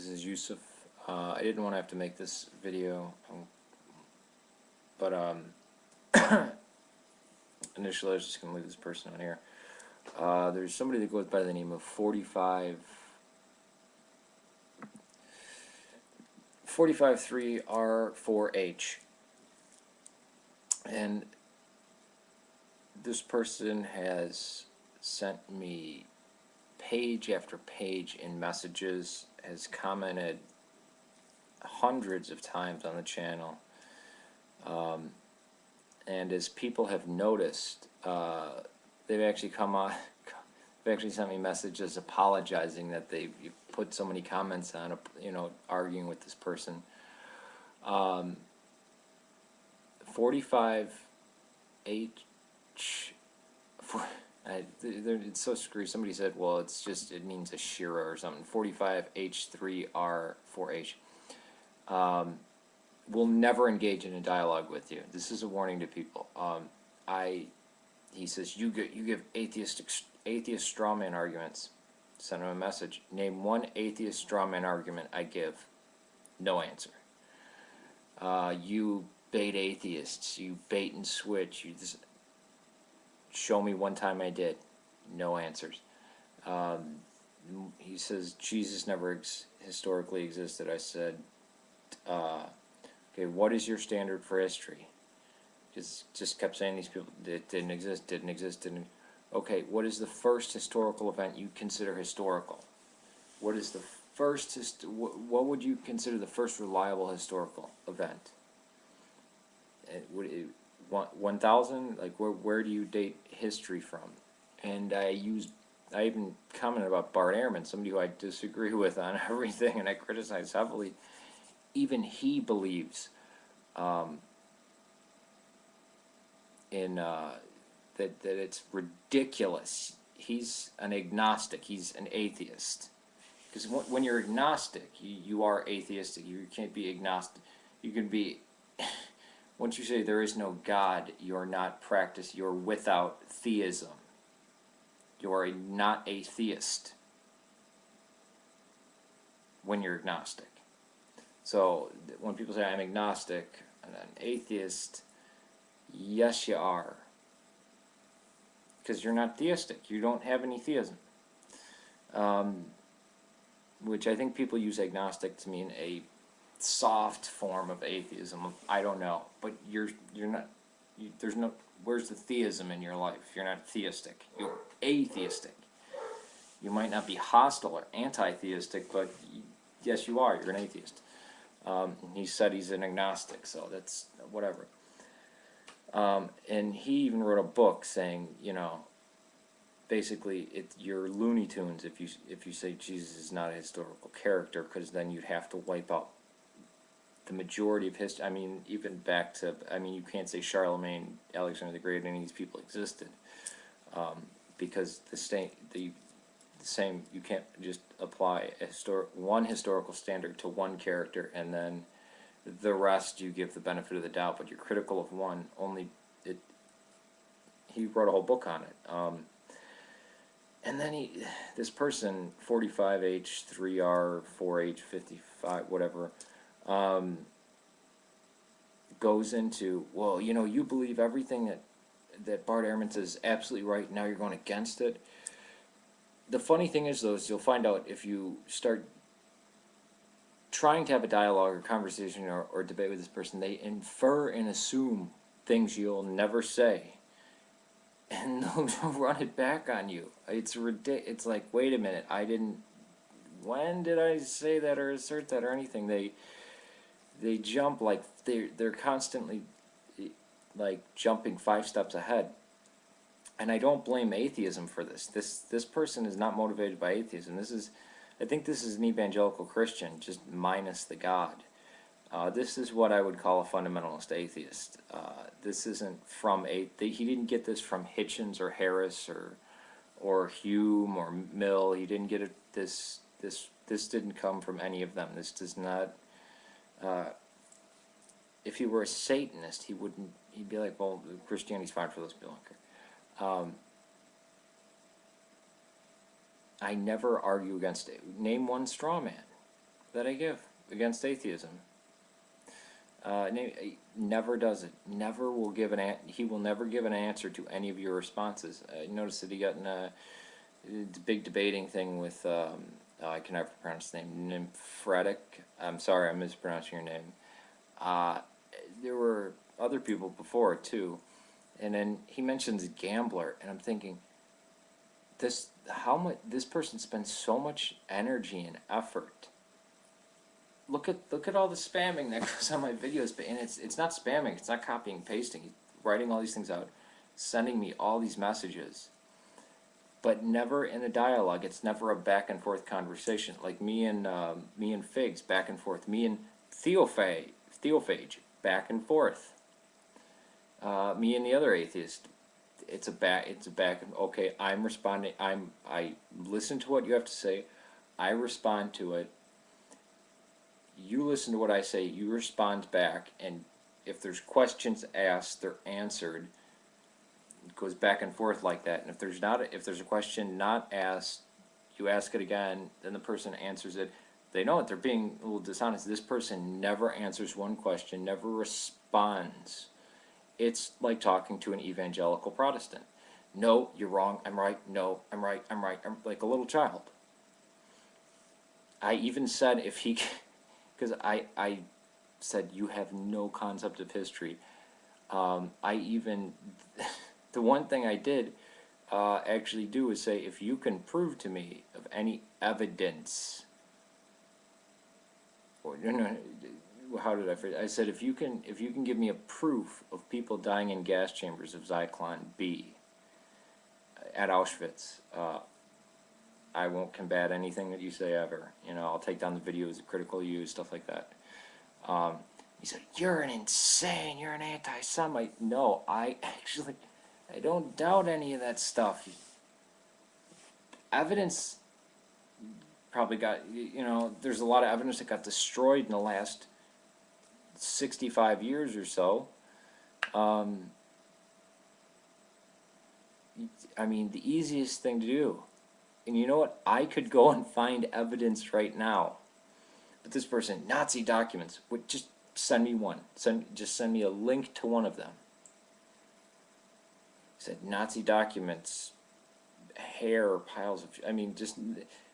This is Yusef. I didn't want to have to make this video, but initially I was just going to leave this person on here. There's somebody that goes by the name of 45H3R4H, and this person has sent me page after page in messages, has commented hundreds of times on the channel, and as people have noticed, they've actually they've actually sent me messages apologizing that they put so many comments on, arguing with this person. 45H, it's so screwy. Somebody said, well, it means Ashira or something. 45H3R4H. Will never engage in a dialogue with you. This is a warning to people. He says, you give atheist strawman arguments. Send him a message. Name one atheist strawman argument I give. No answer. You bait atheists. You bait and switch. You just show me one time I did. No answers. He says Jesus never historically existed. I said, okay, what is your standard for history? Just kept saying these people didn't exist. Okay, what is the first historical event you consider historical? What is the first what would you consider the first reliable historical event? 1000? Like where do you date history from? And I even commented about Bart Ehrman, somebody who I disagree with on everything and I criticize heavily. Even he believes that it's ridiculous. He's an agnostic. He's an atheist. Because when you're agnostic, you are atheistic. You can't be agnostic. You can be. Once you say there is no God, you're not practiced. You're without theism. You are not a theist when you're agnostic. So when people say I'm agnostic and an atheist, yes, you are. Because you're not theistic. You don't have any theism. Which I think people use agnostic to mean a soft form of atheism. I don't know. But you're not. There's no. Where's the theism in your life? You're not theistic. You're atheistic. You might not be hostile or anti-theistic, but yes, you are. You're an atheist. He said he's an agnostic, so that's whatever. And he even wrote a book saying, basically you're Looney Tunes if you say Jesus is not a historical character, because then you'd have to wipe out the majority of history. I mean, even back to, you can't say Charlemagne, Alexander the Great, any of these people existed, because the same, you can't just apply one historical standard to one character and then the rest you give the benefit of the doubt, but you're critical of one. He wrote a whole book on it. And then this person, 45H3R4H55, whatever, goes into, well, you believe everything that Bart Ehrman says is absolutely right, and now you're going against it. The funny thing is, though, is you'll find out if you start trying to have a dialogue or conversation or debate with this person, they infer and assume things you'll never say, and they'll run it back on you. It's ridiculous. It's like, wait a minute, when did I say that or assert that or anything? They jump like they're constantly like jumping 5 steps ahead. And I don't blame atheism for this. This person is not motivated by atheism. I think this is an evangelical Christian, just minus the God. This is what I would call a fundamentalist atheist. This isn't from he didn't get this from Hitchens or Harris or Hume or Mill. He didn't get it. This didn't come from any of them. This does not. If he were a Satanist, he'd be like, well, Christianity's fine for those people. I never argue against it. Name one straw man. that I give against atheism. Never does it. Never will give he will never give an answer to any of your responses. Notice that he got in a big debating thing with I can never pronounce the name, Nymphredic. I'm sorry, I'm mispronouncing your name. There were other people before too, and then he mentions gambler, and I'm thinking, how much this person spends so much energy and effort. Look at all the spamming that goes on my videos, and it's not spamming, it's not copying and pasting. He's writing all these things out, sending me all these messages, but never in a dialogue. It's never a back and forth conversation like me and Figs back and forth, me and Theophage back and forth, me and the other atheist. It's a back. Okay, I'm responding. I listen to what you have to say. I respond to it. You listen to what I say, you respond back, and if there's questions asked, they're answered. It goes back and forth like that. And if there's a question not asked, you ask it again, then the person answers it. They know it, they're being a little dishonest. This person never answers one question, never responds. It's like talking to an evangelical Protestant. No, you're wrong, I'm right, no, I'm right, I'm like a little child. I even said if he... because I said, you have no concept of history. I even, the one thing I did actually do is say, if you can prove to me of any evidence, or no, how did I phrase it? I said, if you can give me a proof of people dying in gas chambers of Zyklon B at Auschwitz, I won't combat anything that you say ever. You know, I'll take down the videos of critical use, stuff like that. He said, you're an insane, you're an anti-Semite. No, I don't doubt any of that stuff. Evidence probably got, you know, there's a lot of evidence that got destroyed in the last 65 years or so. I mean, the easiest thing to do. And you know what? I could go and find evidence right now. But this person, Nazi documents, would just send me one. Just send me a link to one of them. He said, Nazi documents, hair, piles of... I mean, just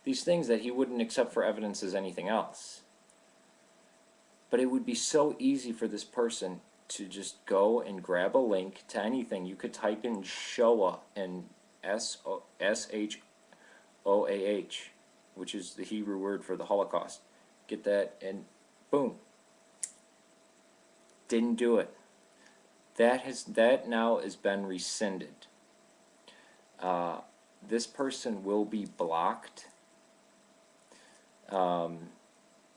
these things that he wouldn't accept for evidence as anything else. But it would be so easy for this person to just go and grab a link to anything. You could type in Shoah and S-H-O-A-H, which is the Hebrew word for the Holocaust. Get that, and boom. Didn't do it. That now has been rescinded. This person will be blocked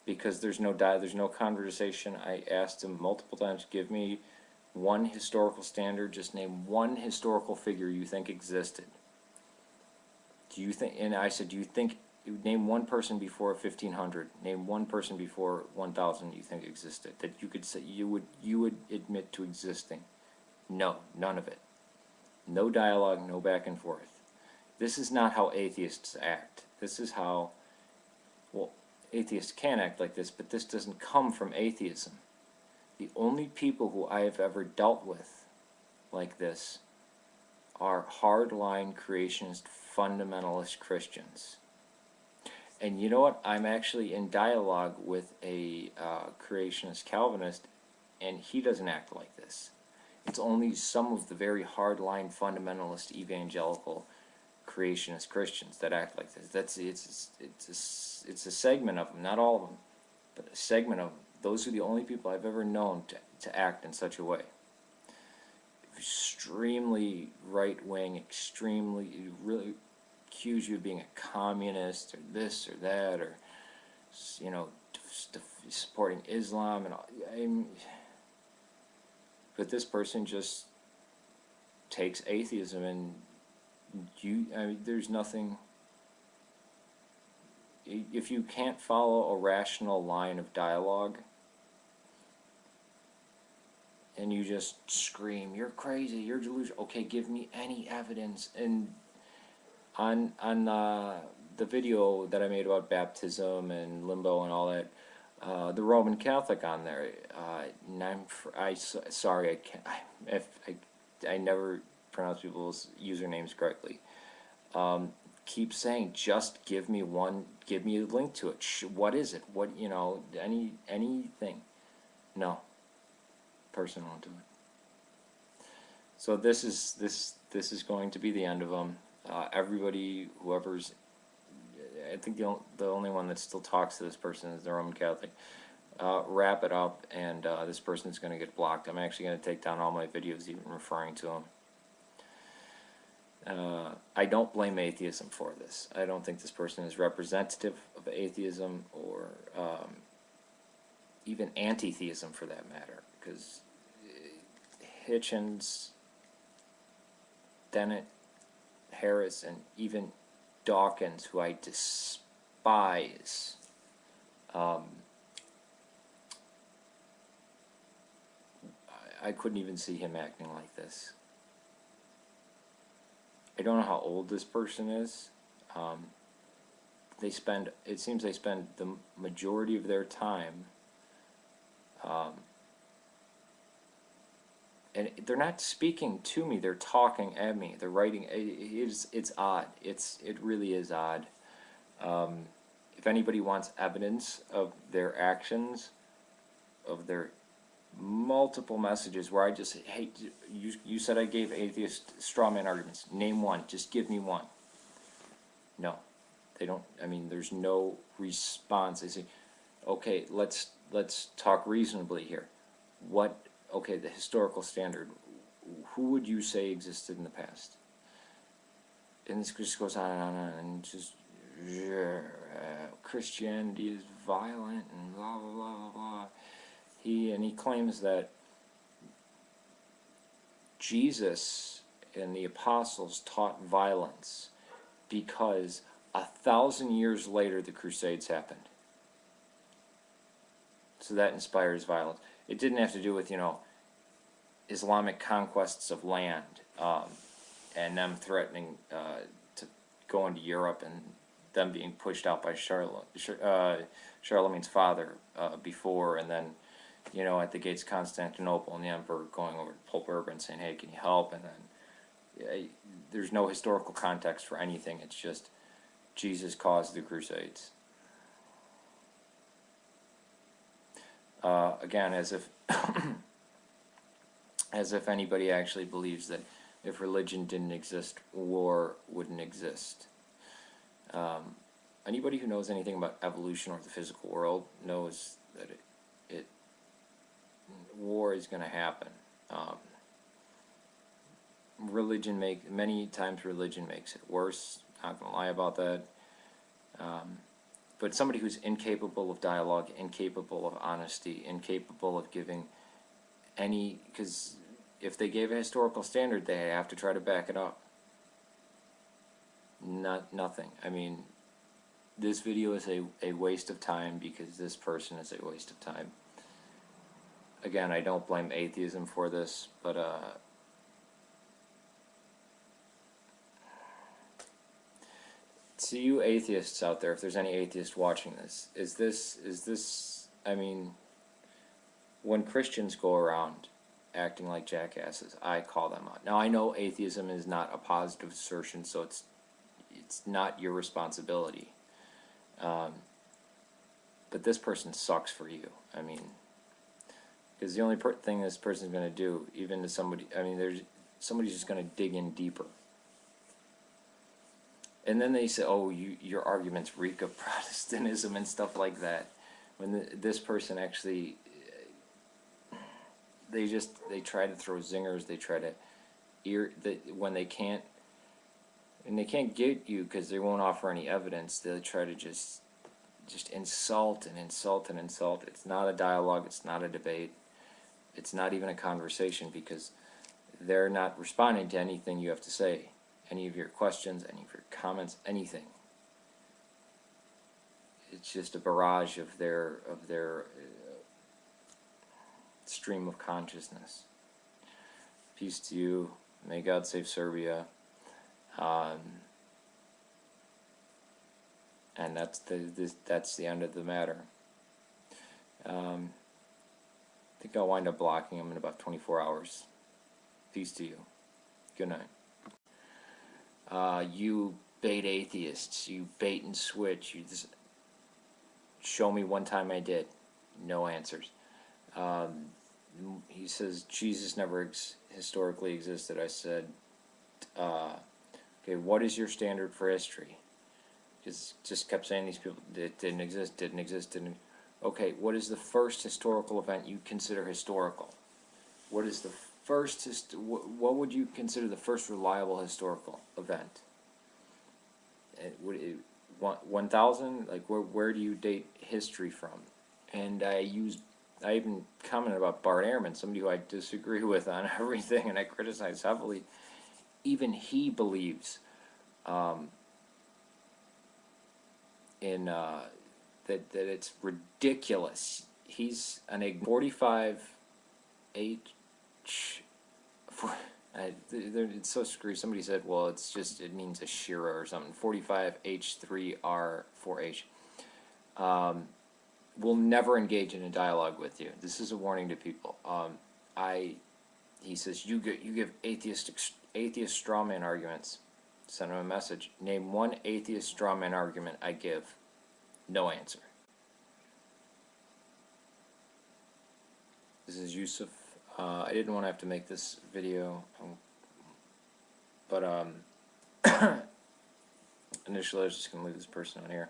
because there's no conversation. I asked him multiple times, give me one historical standard. Just name one historical figure you think existed. Do you think? And I said, do you think? Name one person before 1500. Name one person before 1000 you think existed that you could say you would admit to existing. No, none of it. No dialogue, no back and forth. This is not how atheists act. This is how, well, atheists can act like this, but this doesn't come from atheism. The only people who I have ever dealt with like this are hardline creationist fundamentalist Christians. And you know what? I'm actually in dialogue with a creationist Calvinist, and he doesn't act like this. It's only some of the very hardline fundamentalist evangelical creationist Christians that act like this. It's a segment of them, not all of them, but a segment of them. Those are the only people I've ever known to act in such a way. Extremely right-wing, extremely, really accuse you of being a communist or this or that, or, you know, supporting Islam and all. But this person just takes atheism, and I mean, there's nothing. If you can't follow a rational line of dialogue, and you just scream, "You're crazy, you're delusional." Okay, give me any evidence. And on the video that I made about baptism and limbo and all that, the Roman Catholic on there, and sorry, I can't, I never pronounce people's usernames correctly. Keep saying, just give me one, give me a link to it. What is it? What, you know, anything. No, person won't do it. So this is going to be the end of them. Everybody, whoever's, I think the only one that still talks to this person is the Roman Catholic. Wrap it up, and this person's going to get blocked. I'm actually going to take down all my videos even referring to him. I don't blame atheism for this. I don't think this person is representative of atheism or even anti-theism for that matter, because Hitchens, Dennett, Harris, and even Dawkins, who I despise, I couldn't even see him acting like this. I don't know how old this person is. It seems they spend the majority of their time, and they're not speaking to me, they're talking at me, they're writing. It's odd. It really is odd. If anybody wants evidence of their actions, of their multiple messages where I just say, hey, you said I gave atheist straw man arguments. Name one. Just give me one. No. They don't. I mean, there's no response. They say, okay, let's talk reasonably here. Okay, the historical standard. Who would you say existed in the past? And this just goes on and on and on, and just Christianity is violent and blah blah blah blah blah. He claims that Jesus and the apostles taught violence because 1,000 years later the Crusades happened. So that inspires violence. It didn't have to do with, you know, Islamic conquests of land and them threatening to go into Europe and them being pushed out by Charlemagne's father before, and then, you know, at the gates of Constantinople, and the emperor going over to Pope Urban saying, hey, can you help? And then there's no historical context for anything. It's just Jesus caused the Crusades. Again, as if as if anybody actually believes that if religion didn't exist, war wouldn't exist. Anybody who knows anything about evolution or the physical world knows that war is going to happen. Many times religion makes it worse. Not going to lie about that. But somebody who's incapable of dialogue, incapable of honesty, incapable of giving any, because if they gave a historical standard, they have to try to back it up. Nothing. I mean, this video is a waste of time because this person is a waste of time. Again, I don't blame atheism for this, but to you atheists out there, if there's any atheists watching this, is this, I mean, when Christians go around acting like jackasses, I call them out. Now, I know atheism is not a positive assertion, so it's not your responsibility. But this person sucks for you. I mean, because the only thing this person's going to do, even to somebody, I mean, somebody's just going to dig in deeper. And then they say, oh, your arguments reek of Protestantism and stuff like that. When this person actually, they try to throw zingers, they try to when they can't, and they can't get you because they won't offer any evidence, they'll try to just insult and insult and insult. It's not a dialogue, it's not a debate, it's not even a conversation, because they're not responding to anything you have to say, any of your questions, any of your comments, anything. It's just a barrage of their stream of consciousness. Peace to you. May God save Serbia. And that's the end of the matter. I think I'll wind up blocking him in about 24 hours. Peace to you. Good night. You bait atheists. You bait and switch. You just show me one time I did. No answers. He says Jesus never historically existed. I said, okay, what is your standard for history? Just kept saying these people didn't exist. Okay, what is the first historical event you consider historical? What is the first, what would you consider the first reliable historical event? 1000? Like, where do you date history from? And I even commented about Bart Ehrman, somebody who I disagree with on everything, and I criticize heavily. Even he believes that it's ridiculous. He's an 45H. It's so screwy. Somebody said, well, it means a Shira or something. 45H3R4H. Will never engage in a dialogue with you. This is a warning to people. He says, you give atheist strawman arguments. Send him a message. Name one atheist strawman argument I give. No answer. This is Yusef. I didn't want to have to make this video, but initially I was just going to leave this person on here.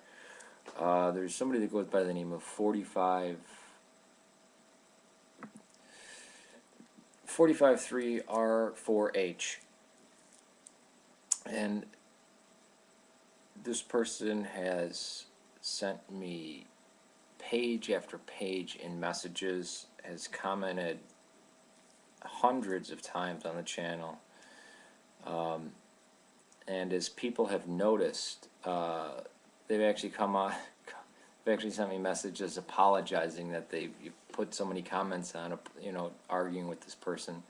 There's somebody that goes by the name of 45H3R4H. And this person has sent me page after page in messages, has commented hundreds of times on the channel, and as people have noticed, they've actually sent me messages apologizing that you put so many comments on, arguing with this person.